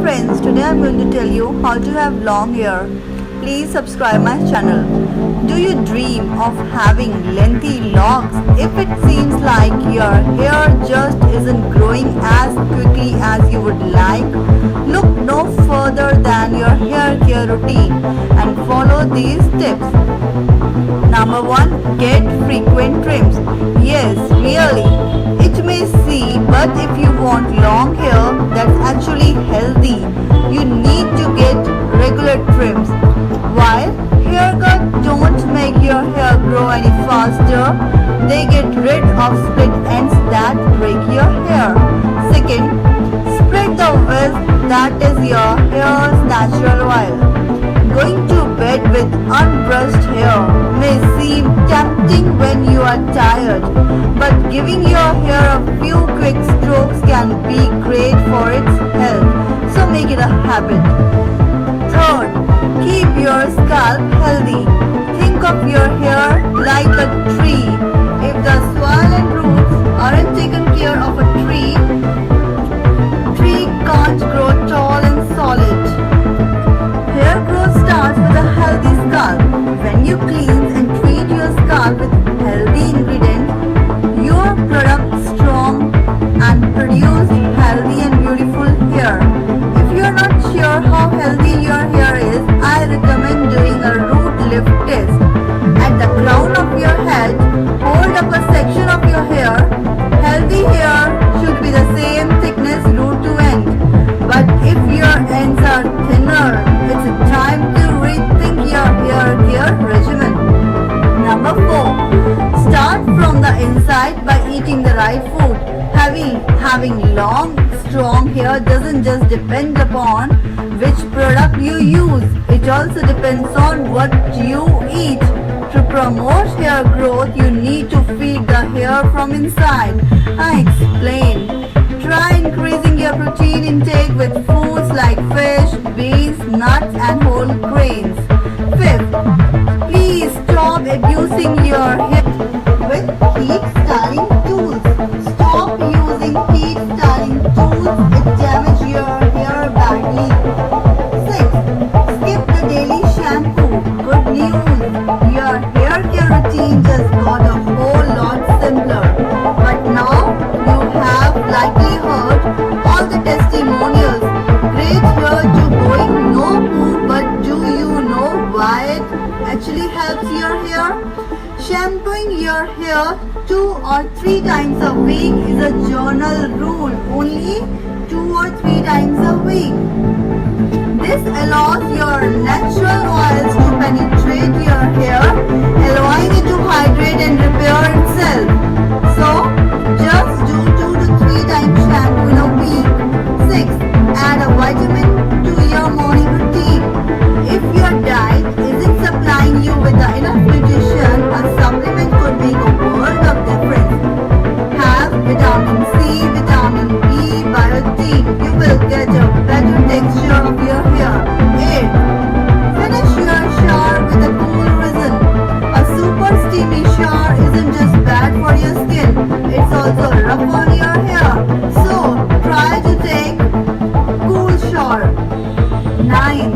friends, today I'm going to tell you how to have long hair. Please subscribe my channel. Do you dream of having lengthy locks? If it seems like your hair just isn't growing as quickly as you would like, look no further than your hair care routine and follow these tips. Number 1. Get frequent trims. Yes, really. It may seem, but if you want long hair that's actually healthy, you need to get regular trims. While haircuts don't make your hair grow any faster, they get rid of split ends that break your hair. Second, spread the wisp that is your hair's natural oil. Going to bed with unbrushed hair may seem tempting when you are tired, but giving your hair a few quick strokes can be great for its health, so make it a habit. Third, keep your scalp healthy. Think of your hair like a tree. If the soil and roots aren't taken care of, a tree can't grow tall and solid. Hair growth starts with a healthy scalp. When you cleanse and treat your scalp with healthy ingredients, your product is strong and produce healthy and beautiful hair. If you are not sure how healthy your hair is, I recommend doing a root lift test. At the crown of your head, hold up a section of your hair. Healthy hair should be the same thickness root to end. But if your ends are thinner, it's time to rethink your hair care regimen. Number 4. Start from the inside by eating the right food. Having long, strong hair doesn't just depend upon which product you use. It also depends on what you eat. To promote hair growth, you need to feed the hair from inside. I explain. Try increasing your protein intake with foods like fish, beans, nuts and whole grains. 5th, please stop abusing your hair with heat styling tools. Stop using heat styling tools, it damages your hair badly. 6th, skip the daily shampoo. Good news, your hair care routine just got a whole lot simpler. But now you have likely heard all the testimonials. Great hair to going no poo, but do you know why it actually helps your hair? Shampooing your hair 2 or 3 times a week is a journal rule. Only 2 or 3 times a week. This allows your natural oils to penetrate your hair, allowing it to hydrate and repair itself. So, just do 2 to 3 times shampoo in a week. 6. Add a vitamin to your morning routine. If your diet isn't supplying you with enough nutrition, a supplement could make a world of difference. Have vitamin C, vitamin B, biotin. You will get a better texture of your hair. 8. Finish your shower with a cool resin. A super steamy shower isn't just bad for your skin, it's also rough on your hair. So, try to take cool shower. 9.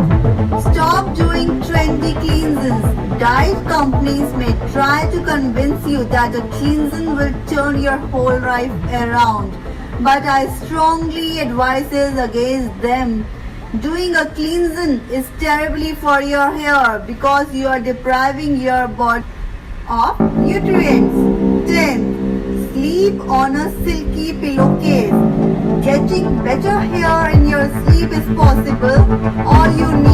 Stop doing trendy cleansings. Diet companies may try to convince you that a cleansing will turn your whole life around, but I strongly advise against them. Doing a cleansing is terribly for your hair because you are depriving your body of nutrients. 10. Sleep on a silky pillowcase. Getting better hair in your sleep is possible. All you need